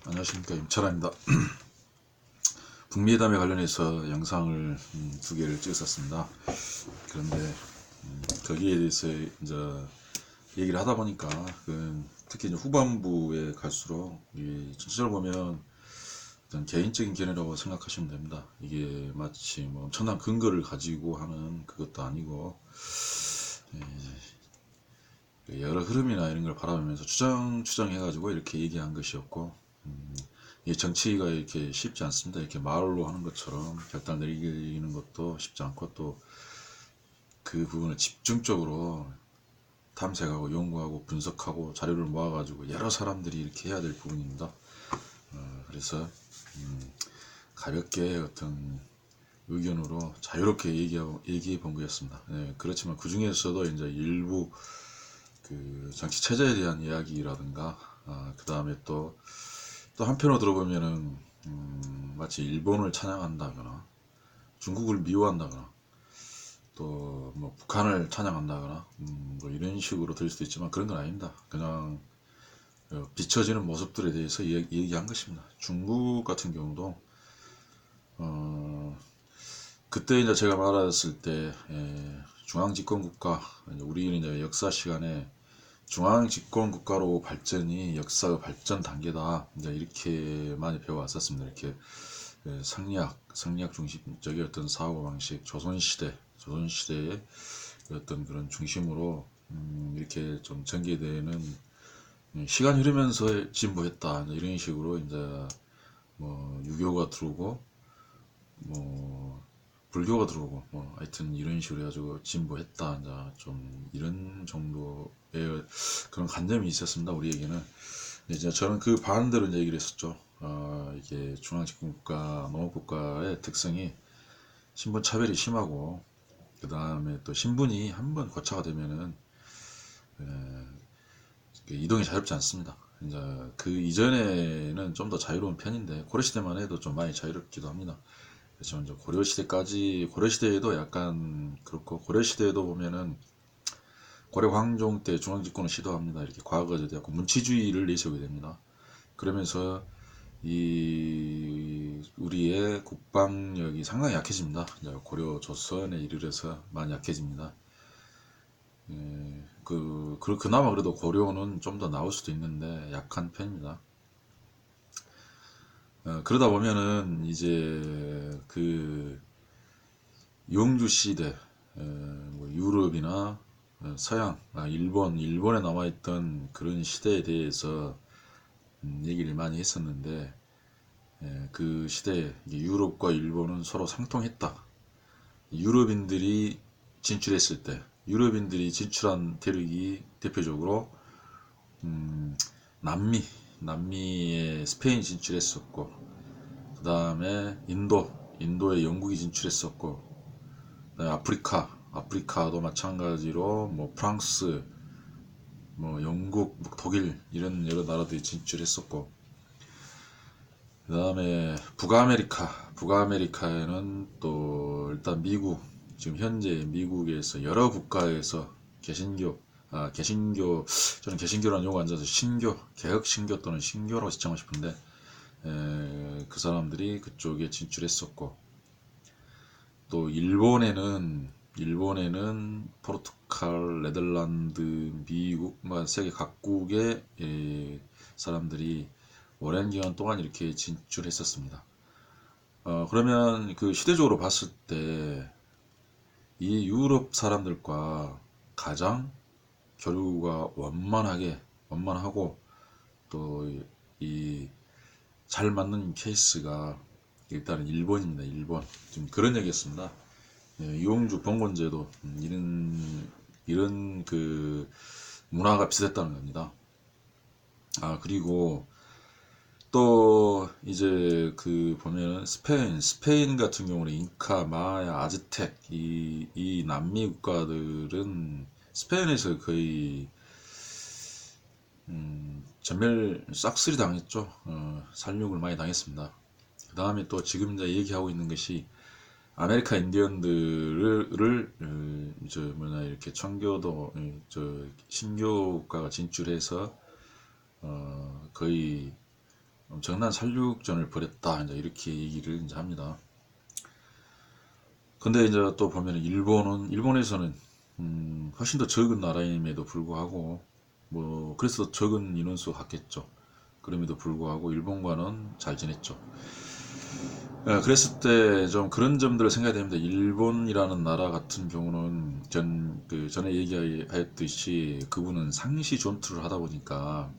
안녕하십니까, 임철아입니다. 북미회담에 관련해서 영상을 두 개를 찍었었습니다. 그런데 거기에 대해서 이제 얘기를 하다 보니까 특히 이제 후반부에 갈수록 전체적으로 보면 어떤 개인적인 견해라고 생각하시면 됩니다. 이게 마치 뭐 엄청난 근거를 가지고 하는 그것도 아니고 여러 흐름이나 이런 걸 바라보면서 추정해가지고 이렇게 얘기한 것이었고, 이 정치가 이렇게 쉽지 않습니다. 이렇게 말로 하는 것처럼 결단 내리는 것도 쉽지 않고, 또 그 부분을 집중적으로 탐색하고 연구하고 분석하고 자료를 모아가지고 여러 사람들이 이렇게 해야 될 부분입니다. 그래서 가볍게 어떤 의견으로 자유롭게 얘기해 본 거였습니다. 네, 그렇지만 그 중에서도 이제 일부 그 정치 체제에 대한 이야기라든가, 그 다음에 또 한편으로 들어보면은 마치 일본을 찬양한다거나 중국을 미워한다거나 또 뭐 북한을 찬양한다거나 뭐 이런 식으로 들릴 수도 있지만 그런 건 아닙니다. 그냥 비춰지는 모습들에 대해서 얘기한 것입니다. 중국 같은 경우도 그때 이제 제가 말했을 때 중앙집권국가, 우리는 이제 역사 시간에 중앙집권국가로 발전이 역사의 발전 단계다, 이제 이렇게 많이 배워왔었습니다. 이렇게 성리학 중심적인 어떤 사고방식, 조선시대의 어떤 그런 중심으로 이렇게 좀 전개되는, 시간이 흐르면서 진보했다, 이런 식으로 이제 뭐 유교가 들어오고 뭐 불교가 들어오고 뭐 하여튼 이런 식으로 해가지고 진보했다, 이제 좀 이런 정도의 그런 관념이 있었습니다, 우리에게는. 이제 저는 그 반대로 이제 얘기를 했었죠. 이게 중앙집권국가, 농업국가의 특성이 신분 차별이 심하고, 그 다음에 또 신분이 한번 고차가 되면은 이동이 자유롭지 않습니다. 이제 그 이전에는 좀 더 자유로운 편인데, 고려시대만 해도 좀 많이 자유롭기도 합니다. 그렇지만 이제 고려시대에도 약간 그렇고, 고려시대에도 보면은 고려 황종 때 중앙집권을 시도합니다. 이렇게 과거제되고 문치주의를 내세우게 됩니다. 그러면서 이 우리의 국방력이 상당히 약해집니다. 이제 고려 조선에 이르러서 많이 약해집니다. 그나마 그래도 고려는 좀 더 나올 수도 있는데 약한 편입니다. 그러다 보면은 이제 그 용주 시대, 뭐 유럽이나 서양, 일본에 남아있던 그런 시대에 대해서 얘기를 많이 했었는데, 그 시대에 유럽과 일본은 서로 상통했다. 유럽인들이 진출했을 때, 유럽인들이 진출한 대륙이 대표적으로 남미에 스페인이 진출했었고, 그 다음에 인도에 영국이 진출했었고, 그다음에 아프리카도 마찬가지로 뭐 프랑스, 뭐 영국, 뭐 독일 이런 여러 나라들이 진출했었고, 그 다음에 북아메리카에는 또 일단 지금 현재 미국에서 여러 국가에서 저는 개신교라는 용어 안 써서 개혁신교 또는 신교라고 지정하고 싶은데, 그 사람들이 그쪽에 진출했었고, 또 일본에는 포르투갈, 네덜란드, 미국, 세계 각국의 사람들이 오랜 기간 동안 이렇게 진출했었습니다. 그러면 그 시대적으로 봤을 때 이 유럽 사람들과 가장 교류가 원만하고 또 이 잘 맞는 케이스가 일단은 일본입니다. 일본. 지금 그런 얘기였습니다. 이용주 봉건제도 이런 그 문화가 비슷했다는 겁니다. 그리고 또 이제 그 보면 스페인 같은 경우는 잉카, 마야, 아즈텍, 이 남미 국가들은 스페인에서 거의 전멸 싹쓸이 당했죠. 살육을 많이 당했습니다. 그 다음에 또 지금 이제 얘기하고 있는 것이 아메리카 인디언들을 이렇게 청교도, 신교국가가 진출해서 거의 엄청난 살육전을 벌였다. 이제 이렇게 얘기를 이제 합니다. 근데 이제 또 보면 일본에서는 훨씬 더 적은 나라임에도 불구하고 뭐 그래서 적은 인원수 같겠죠. 그럼에도 불구하고 일본과는 잘 지냈죠. 그랬을 때 좀 그런 점들을 생각해야 됩니다. 일본이라는 나라 같은 경우는 전에 얘기하였듯이 그분은 상시 전투를 하다 보니까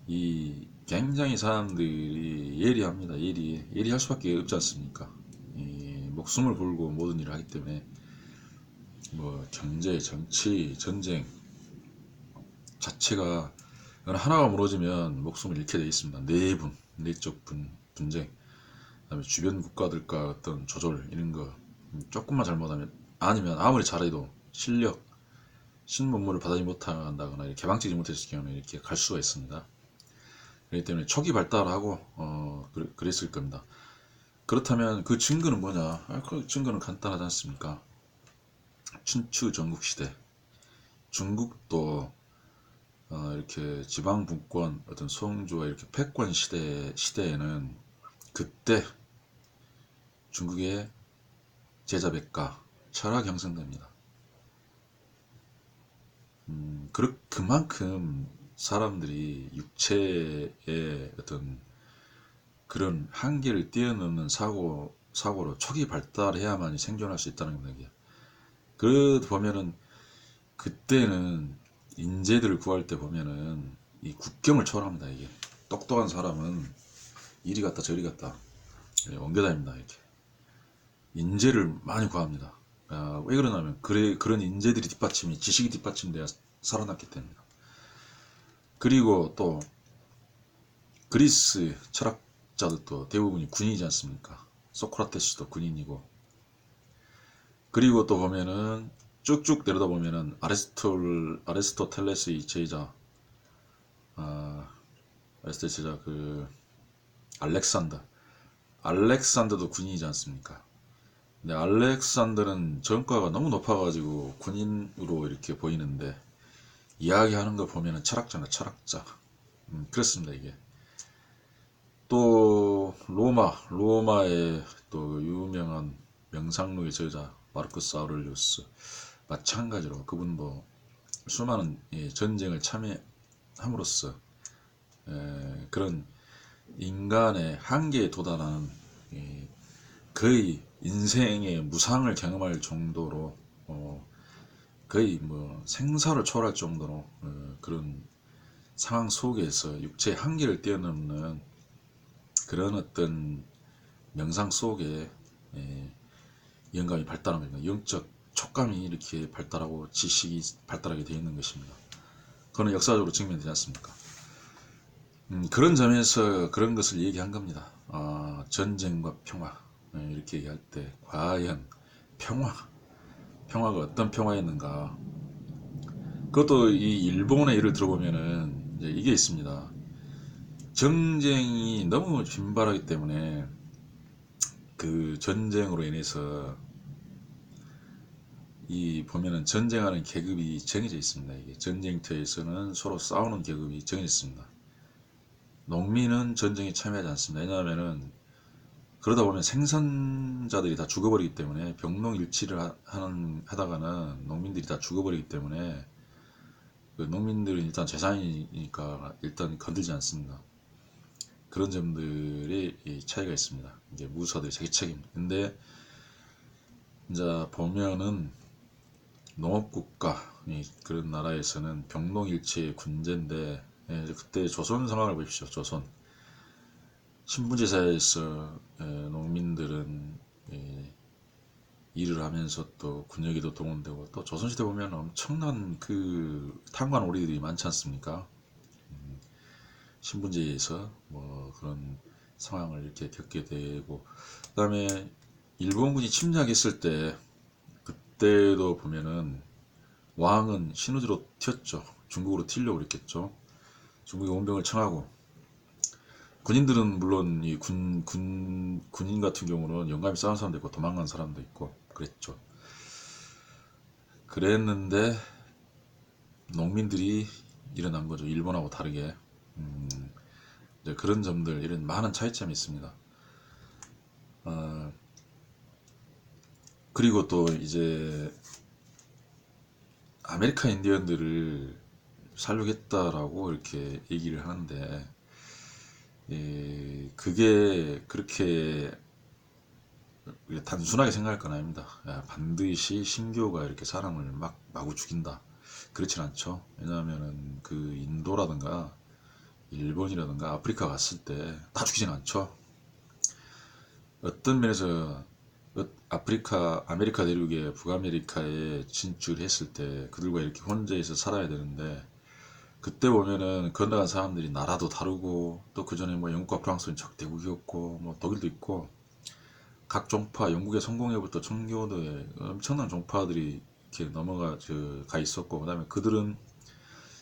이 굉장히 사람들이 예리합니다. 예리할 수밖에 없지 않습니까? 이 목숨을 걸고 모든 일을 하기 때문에 뭐 경제, 정치, 전쟁 자체가 하나가 무너지면 목숨을 잃게 되어 있습니다. 내적 분쟁, 그다음에 주변 국가들과 어떤 조절 이런 거 조금만 잘못하면 아니면 아무리 잘해도 신문물을 받아지 못한다거나 이렇게 개방치지 못했을 경우는 이렇게 갈 수가 있습니다. 그렇기 때문에 초기 발달하고 그랬을 겁니다. 그렇다면 그 증거는 뭐냐? 그 증거는 간단하지 않습니까? 춘추 전국시대 중국도 이렇게 지방 분권 어떤 성주와 이렇게 패권 시대에는 그때 중국의 제자백가 철학 형성됩니다. 그만큼 사람들이 육체의 어떤 그런 한계를 뛰어넘는 사고로 초기 발달해야만 생존할 수 있다는 겁니다. 그 보면은 그때는 인재들을 구할 때 보면은 이 국경을 초월합니다. 이게 똑똑한 사람은 이리 갔다 저리 갔다 옮겨다닙니다. 이렇게 인재를 많이 구합니다. 왜 그러냐면 그런 인재들이 뒷받침이 지식이 뒷받침돼야 살아났기 때문입니다. 그리고 또 그리스 철학자들도 대부분이 군인이지 않습니까? 소크라테스도 군인이고 그리고 또 보면은 쭉쭉 내려다 보면은 아리스토텔레스의 제자 아리스토텔레스 제자 그 알렉산더도 군인이지 않습니까? 근데 알렉산더는 전과가 너무 높아가지고 군인으로 이렇게 보이는데 이야기하는 거 보면은 철학자나 철학자. 그렇습니다 이게. 또 로마의 또 유명한 명상록의 저자 마르쿠스 아우렐리우스 마찬가지로 그분도 수많은 전쟁을 참여함으로써 그런 인간의 한계에 도달하는 거의 인생의 무상을 경험할 정도로 거의 뭐 생사를 초월할 정도로 그런 상황 속에서 육체의 한계를 뛰어넘는 그런 어떤 명상 속에 영감이 발달한 겁니다. 영적 촉감이 이렇게 발달하고 지식이 발달하게 되어 있는 것입니다. 그거는 역사적으로 증명되지 않습니까? 그런 점에서 그런 것을 얘기한 겁니다. 전쟁과 평화 이렇게 얘기할 때 과연 평화가 어떤 평화였는가? 그것도 이 일본의 예를 들어보면은 이제 이게 있습니다. 전쟁이 너무 빈발하기 때문에 그 전쟁으로 인해서 이 보면은 전쟁하는 계급이 정해져 있습니다. 이게 전쟁터에서는 서로 싸우는 계급이 정해져 있습니다. 농민은 전쟁에 참여하지 않습니다. 왜냐하면은 그러다 보면 생산자들이 다 죽어버리기 때문에 병농일치를 하다가는 농민들이 다 죽어버리기 때문에 그 농민들은 일단 재산이니까 일단 건들지 않습니다. 그런 점들이 차이가 있습니다. 이게 무서들이 자기 책임. 근데 이제 보면은 농업국가 그런 나라에서는 병농일치의 군제인데 그때 조선 상황을 보십시오. 조선 신분제사에서 농민들은 일을 하면서 또 군역에도 동원되고 또 조선시대 보면 엄청난 그 탄관오리들이 많지 않습니까? 신분제에서 뭐 그런 상황을 이렇게 겪게 되고 그다음에 일본군이 침략했을 때 그때도 보면은 왕은 신우주로 튀었죠. 중국으로 튀려고 그랬겠죠. 중국에 원병을 청하고 군인들은 물론 이 군인 같은 경우는 영감이 싸운 사람도 있고 도망간 사람도 있고 그랬죠. 그랬는데 농민들이 일어난 거죠. 일본하고 다르게. 이제 그런 점들, 이런 많은 차이점이 있습니다. 어, 그리고 또 이제 아메리카 인디언들을 살려겠다라고 이렇게 얘기를 하는데, 그게 그렇게 단순하게 생각할 건 아닙니다. 반드시 신교가 이렇게 사람을 막 마구 죽인다, 그렇진 않죠. 왜냐하면은 그 인도라든가 일본이라든가 아프리카 갔을 때 다 죽이진 않죠. 어떤 면에서 아프리카, 아메리카 대륙에 북아메리카에 진출했을 때 그들과 이렇게 혼자서 살아야 되는데, 그때 보면은 건너간 사람들이 나라도 다르고, 또 그 전에 뭐 영국과 프랑스는 적대국이었고, 뭐 독일도 있고, 각 종파, 영국의 성공회부터 청교도에 엄청난 종파들이 이렇게 가 있었고, 그 다음에 그들은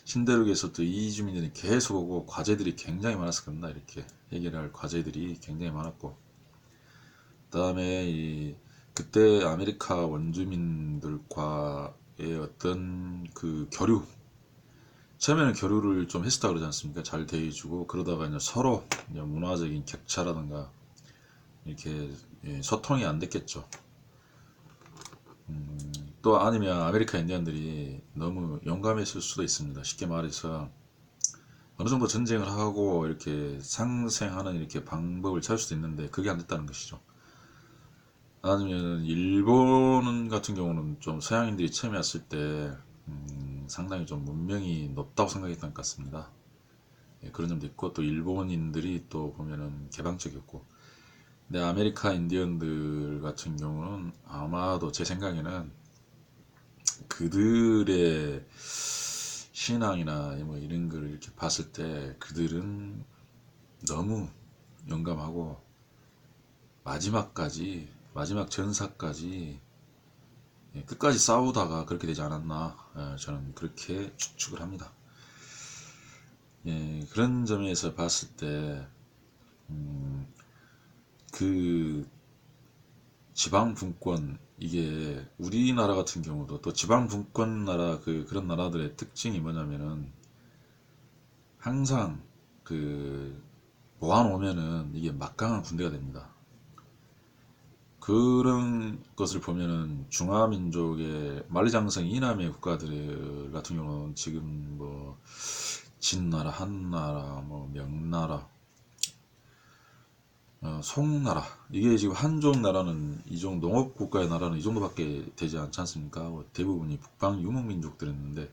신대륙에서 또 이주민들이 계속 오고, 과제들이 굉장히 많았을 겁니다. 이렇게 해결할 과제들이 굉장히 많았고, 그 다음에 그때 아메리카 원주민들과의 어떤 그 교류, 처음에는 교류를 좀 했었다 그러지 않습니까? 잘 대해주고, 그러다가 이제 서로 이제 문화적인 격차라든가 이렇게 소통이 안 됐겠죠. 또 아니면 아메리카 인디언들이 너무 용감했을 수도 있습니다. 쉽게 말해서 어느 정도 전쟁을 하고 이렇게 상생하는 이렇게 방법을 찾을 수도 있는데, 그게 안 됐다는 것이죠. 아니면 일본 같은 경우는 좀 서양인들이 처음에 왔을 때 상당히 좀 문명이 높다고 생각했던 것 같습니다. 그런 점도 있고, 또 일본인들이 또 보면은 개방적이었고, 근데 아메리카 인디언들 같은 경우는 아마도 제 생각에는 그들의 신앙이나 뭐 이런 걸 이렇게 봤을 때 그들은 너무 용감하고, 마지막 전사까지 끝까지 싸우다가 그렇게 되지 않았나, 저는 그렇게 추측을 합니다. 그런 점에서 봤을 때 그 지방 분권, 이게 우리나라 같은 경우도 또 지방 분권 나라, 그런 나라들의 특징이 뭐냐면은 항상 그 모아놓으면은 이게 막강한 군대가 됩니다. 그런 것을 보면은 중화민족의 만리장성 이남의 국가들 같은 경우는 지금 뭐 진나라, 한나라, 뭐 명나라, 송나라, 이게 지금 한족 나라는, 이 정도 농업 국가의 나라는 이 정도밖에 되지 않지 않습니까? 대부분이 북방 유목민족들이었는데,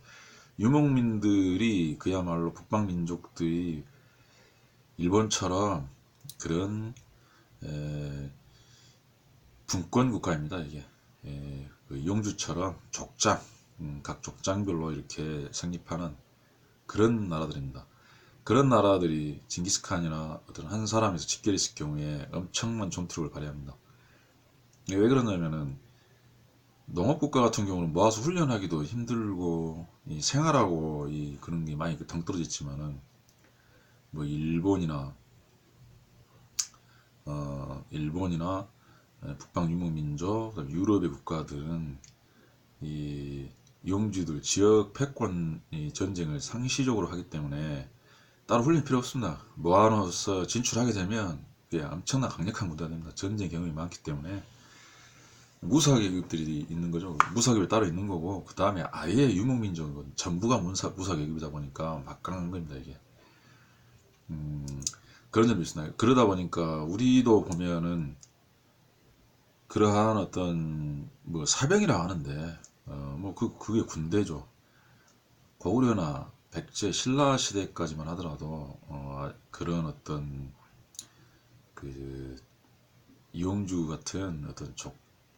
유목민들이 그야말로 북방 민족들이 일본처럼 그런 분권 국가입니다. 이게 그 영주처럼 족장, 각 족장별로 이렇게 성립하는 그런 나라들입니다. 그런 나라들이 징기스칸이나 어떤 한 사람에서 집결했을 경우에 엄청난 전투력을 발휘합니다. 왜 그러냐면은 농업국가 같은 경우는 모아서 훈련하기도 힘들고 생활하고 그런 게 많이 덩떨어져 있지만은, 뭐 일본이나 북방 유목민족, 유럽의 국가들은 이 영주들 지역 패권 전쟁을 상시적으로 하기 때문에 따로 훈련 필요 없습니다. 모아놓아서 진출하게 되면 그게 엄청나 강력한 군대가 됩니다. 전쟁 경험이 많기 때문에. 무사계급들이 있는 거죠. 무사계급이 따로 있는 거고, 그 다음에 아예 유목민족은 전부가 무사계급이다 보니까 막강한 겁니다, 이게. 그런 점이 있습니다. 그러다 보니까 우리도 보면은 그러한 어떤 뭐 사병이라 하는데, 뭐 그게 군대죠. 고구려나 백제 신라 시대까지만 하더라도 그런 어떤 그 이용주 같은 어떤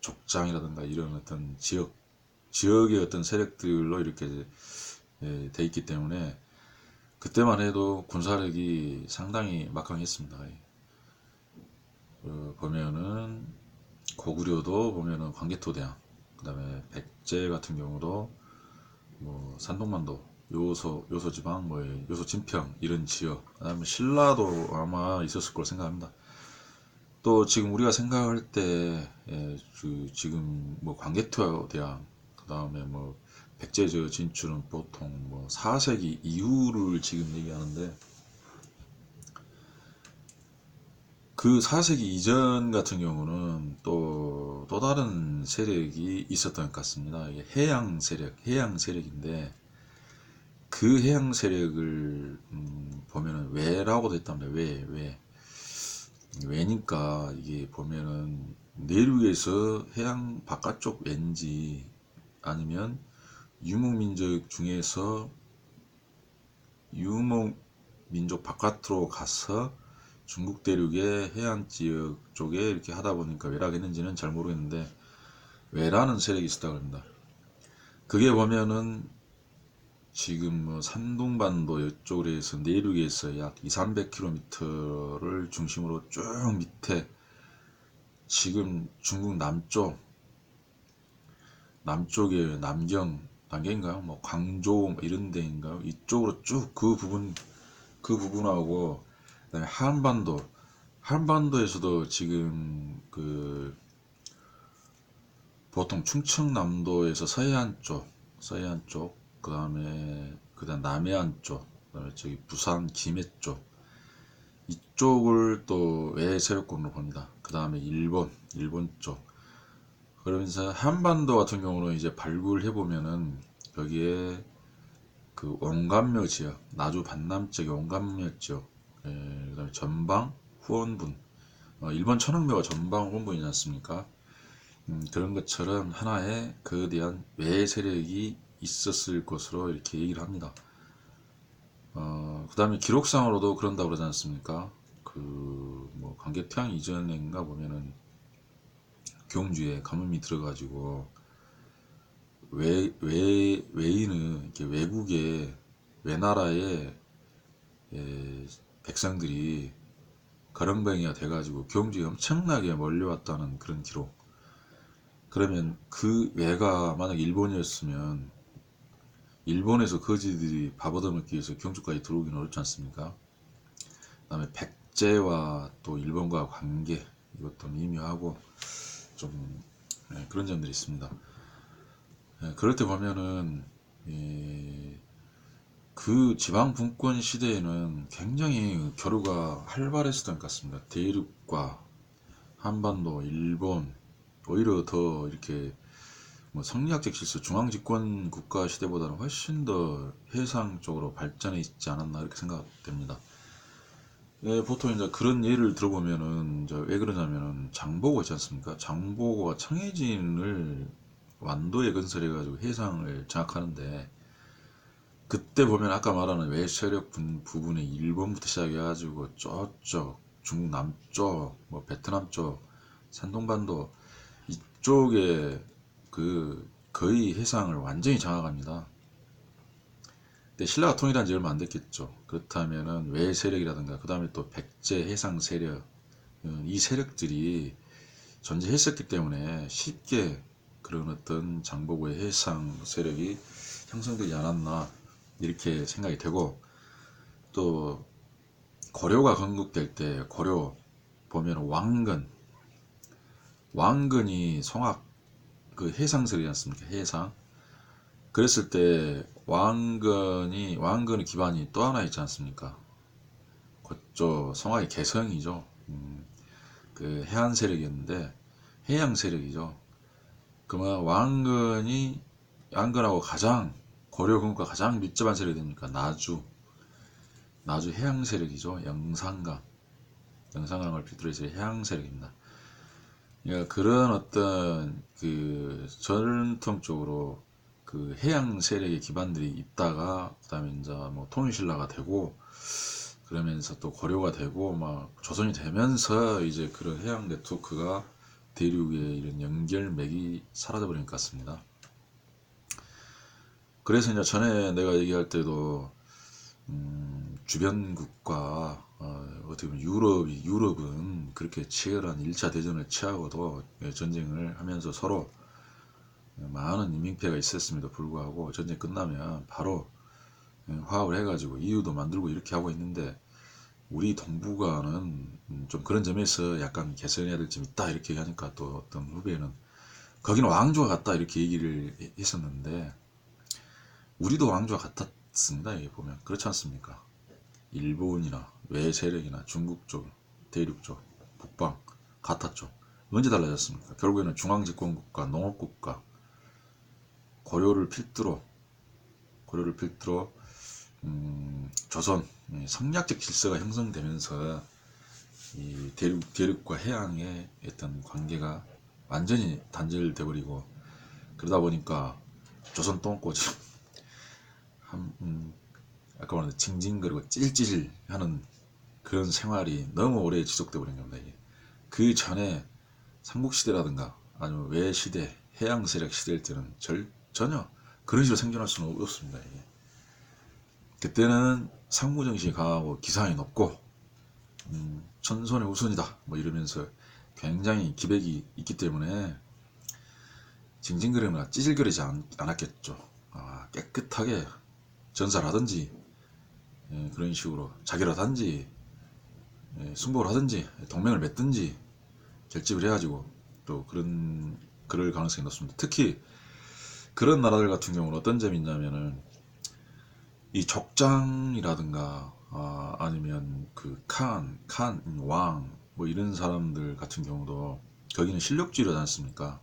족장이라든가 이런 어떤 지역의 어떤 세력들로 이렇게 돼 있기 때문에 그때만 해도 군사력이 상당히 막강했습니다. 보면은 고구려도 보면은 광개토대왕, 그 다음에 백제 같은 경우도 뭐 산동만도, 요소지방, 뭐 요소 진평 이런 지역, 그 다음에 신라도 아마 있었을 걸 생각합니다. 또 지금 우리가 생각할 때 지금 뭐 광개토대왕, 그 다음에 뭐 백제저 진출은 보통 뭐 4세기 이후를 지금 얘기하는데, 그 4세기 이전 같은 경우는 또 다른 세력이 있었던 것 같습니다. 이게 해양 세력인데 그 해양 세력을 보면은 왜라고도 했답니다. 왜니까 이게 보면은 내륙에서 해양 바깥쪽 왠지 아니면 유목민족 중에서 유목민족 바깥으로 가서 중국 대륙의 해안 지역 쪽에 이렇게 하다 보니까 왜라겠는지는 잘 모르겠는데 왜라는 세력이 있었다고 합니다. 그게 보면은 지금 뭐 산둥반도 이쪽으로 해서 내륙에서 약 200~300km를 중심으로 쭉 밑에 지금 중국 남쪽에 남경인가요? 뭐 광저우 뭐 이런 데인가요? 이쪽으로 쭉 그 부분하고 그다음에 한반도에서도 지금 그 보통 충청남도에서 서해안 쪽, 그다음 남해안 쪽, 그다음에 저기 부산 김해 쪽 이쪽을 또 외 세력권으로 봅니다. 그다음에 일본 쪽. 그러면서 한반도 같은 경우는 이제 발굴해 보면은 여기에 그 원간묘 지역, 나주 반남 쪽의 원간묘 지역, 그다음에 전방 후원분, 일본 천황묘가 전방 후원분이지 않습니까? 그런 것처럼 하나의 거대한 외 세력이 있었을 것으로 이렇게 얘기를 합니다. 그 다음에 기록상으로도 그런다고 그러지 않습니까? 뭐 광개토양 이전인가 보면은 경주에 가뭄이 들어가지고 외인은 이렇게 외국의 외나라의 백성들이 거렁뱅이가 돼가지고 경주에 엄청나게 몰려왔다는 그런 기록. 그러면 그 외가 만약 일본이었으면 일본에서 거지들이 밥 얻어먹기 위해서 경주까지 들어오기는 어렵지 않습니까? 그 다음에 백제와 또 일본과 관계 이것도 미묘하고 좀 그런 점들이 있습니다. 그럴 때 보면은 그 지방 분권 시대에는 굉장히 교류가 활발했었던 것 같습니다. 대륙과 한반도, 일본 오히려 더 이렇게 뭐 성리학적 질서, 중앙집권 국가 시대보다는 훨씬 더 해상 쪽으로 발전해 있지 않았나 이렇게 생각됩니다. 보통 이제 그런 예를 들어보면은 이제 왜 그러냐면은 장보고 있지 않습니까? 장보고가 청해진을 완도에 건설해가지고 해상을 장악하는데 그때 보면 아까 말하는 외세력 부분에 일본부터 시작해가지고 저쪽 중국 남쪽, 뭐 베트남 쪽, 산동반도 이쪽에 거의 해상을 완전히 장악합니다. 근데 신라가 통일한 지 얼마 안 됐겠죠. 그렇다면은 외 세력이라든가 그 다음에 또 백제 해상 세력 이 세력들이 존재했었기 때문에 쉽게 그런 어떤 장보고의 해상 세력이 형성되지 않았나 이렇게 생각이 되고 또 고려가 건국될 때 고려 보면 왕건이 송악 그 해상 세력이지 않습니까? 해상 그랬을 때 왕건의 기반이 또 하나 있지 않습니까? 그쪽 성악의 개성이죠. 그 해안 세력이었는데 해양 세력이죠. 그러면 왕건하고 가장 고려 건국과 가장 밀접한 세력이 됩니까? 나주 해양 세력이죠. 영산강을 필두로 해서 해양 세력입니다. 그러니까 그런 어떤 그 전통적으로 그 해양 세력의 기반들이 있다가 그다음에 이제 뭐 통일신라가 되고 그러면서 또 고려가 되고 막 조선이 되면서 이제 그런 해양 네트워크가 대륙의 이런 연결맥이 사라져버린 것 같습니다. 그래서 이제 전에 내가 얘기할 때도 주변국과 어떻게 보면 유럽은 그렇게 치열한 1차 대전을 치하고도 전쟁을 하면서 서로 많은 인명피해가 있었음에도 불구하고 전쟁 끝나면 바로 화합을 해가지고 이유도 만들고 이렇게 하고 있는데 우리 동북아는 좀 그런 점에서 약간 개선해야 될 점이 있다 이렇게 하니까 또 어떤 후배는 거기는 왕조가 같다 이렇게 얘기를 했었는데 우리도 왕조가 같았습니다. 여기 보면 그렇지 않습니까? 일본이나 외세력이나 중국 쪽, 대륙 쪽 북방 같았죠. 언제 달라졌습니까? 결국에는 중앙집권국가, 농업국가, 고려를 필두로 조선 성리학적 질서가 형성되면서 이 대륙과 해양의 어떤 관계가 완전히 단절돼 버리고, 그러다 보니까 조선 똥꼬지 아까 말한 징징거리고 찔찔 하는 그런 생활이 너무 오래 지속돼 버린 겁니다. 이게. 그 전에 삼국시대라든가 아니면 외시대, 해양세력 시대일 때는 전혀 그런 식으로 생존할 수는 없습니다. 이게. 그때는 상무정신이 강하고 기상이 높고 천손의 우선이다 뭐 이러면서 굉장히 기백이 있기 때문에 징징거리거나 찌질거리지 않았겠죠. 깨끗하게 전사를 하든지 그런 식으로 자결을 하든지 승복을 하든지 동맹을 맺든지 결집을 해가지고 또 그럴 가능성이 높습니다. 특히 그런 나라들 같은 경우는 어떤 점이 있냐면은 이 족장이라든가 아니면 그 왕 뭐 이런 사람들 같은 경우도 거기는 실력주의라지 않습니까?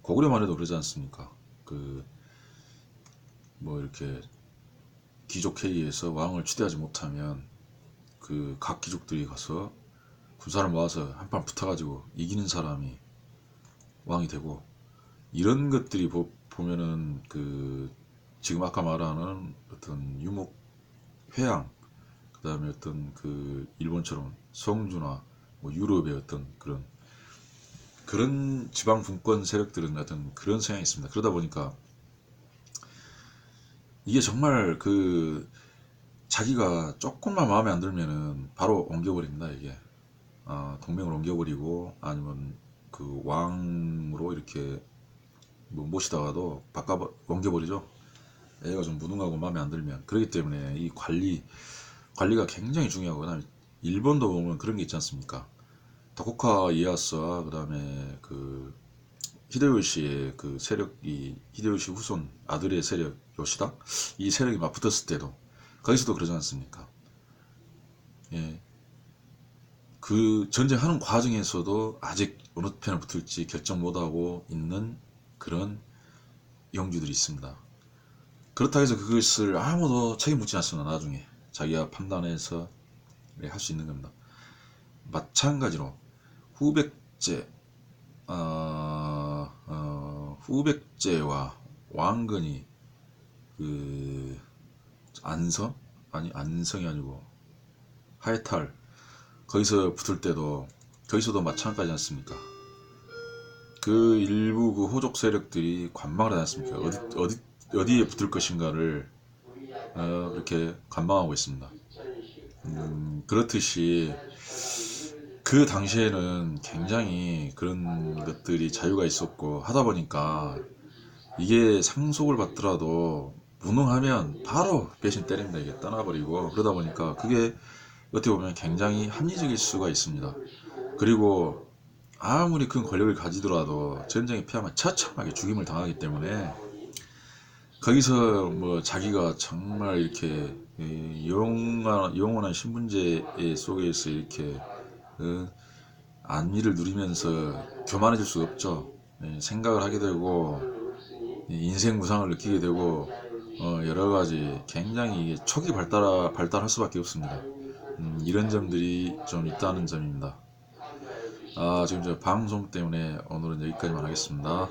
고구려만 해도 그러지 않습니까? 그 뭐 이렇게 귀족 회의에서 왕을 추대하지 못하면 그 각 귀족들이 가서 군사를 모아서 한판 붙어가지고 이기는 사람이 왕이 되고, 이런 것들이 보면은 그 지금 아까 말하는 어떤 유목 회양, 그 다음에 어떤 그 일본처럼 성주나 뭐 유럽의 어떤 그런 지방 분권 세력들은 어떤 그런 성향이 있습니다. 그러다 보니까 이게 정말 그 자기가 조금만 마음에 안 들면은 바로 옮겨버립니다. 이게 동맹을 옮겨버리고 아니면 그 왕으로 이렇게 뭐 모시다가도 옮겨버리죠. 애가 좀 무능하고 마음에 안 들면. 그렇기 때문에 이 관리가 굉장히 중요하고, 그다음에 일본도 보면 그런 게 있지 않습니까? 도쿠카 이에야스와 그다음에 그 히데요시의 그 세력이, 히데요시 후손 아들의 세력 요시다, 이 세력이 막 붙었을 때도 거기서도 그러지 않습니까? 예, 그 전쟁하는 과정에서도 아직 어느 편에 붙을지 결정 못하고 있는 그런 영주들이 있습니다. 그렇다고 해서 그것을 아무도 책임 묻지 않습니다. 나중에 자기가 판단해서 할 수 있는 겁니다. 마찬가지로 후백제, 후백제와 왕건이 그 안성이 아니고 하회탈, 거기서 붙을 때도 거기서도 마찬가지 않습니까? 그 일부 그 호족 세력들이 관망을 하지 않습니까? 어디에 붙을 것인가를 그렇게 관망하고 있습니다. 그렇듯이 그 당시에는 굉장히 그런 것들이 자유가 있었고 하다 보니까 이게 상속을 받더라도 무능하면 바로 배신 때립니다. 이게 떠나버리고, 그러다 보니까 그게 어떻게 보면 굉장히 합리적일 수가 있습니다. 그리고 아무리 큰 권력을 가지더라도 전쟁에 피하면 처참하게 죽임을 당하기 때문에 거기서 뭐 자기가 정말 이렇게 영원한 신분제 속에서 이렇게 안위를 누리면서 교만해질 수 없죠. 생각을 하게 되고 인생 무상을 느끼게 되고 여러 가지 굉장히 촉이 발달할 수밖에 없습니다. 이런 점들이 좀 있다는 점입니다. 지금 저 방송 때문에 오늘은 여기까지만 하겠습니다.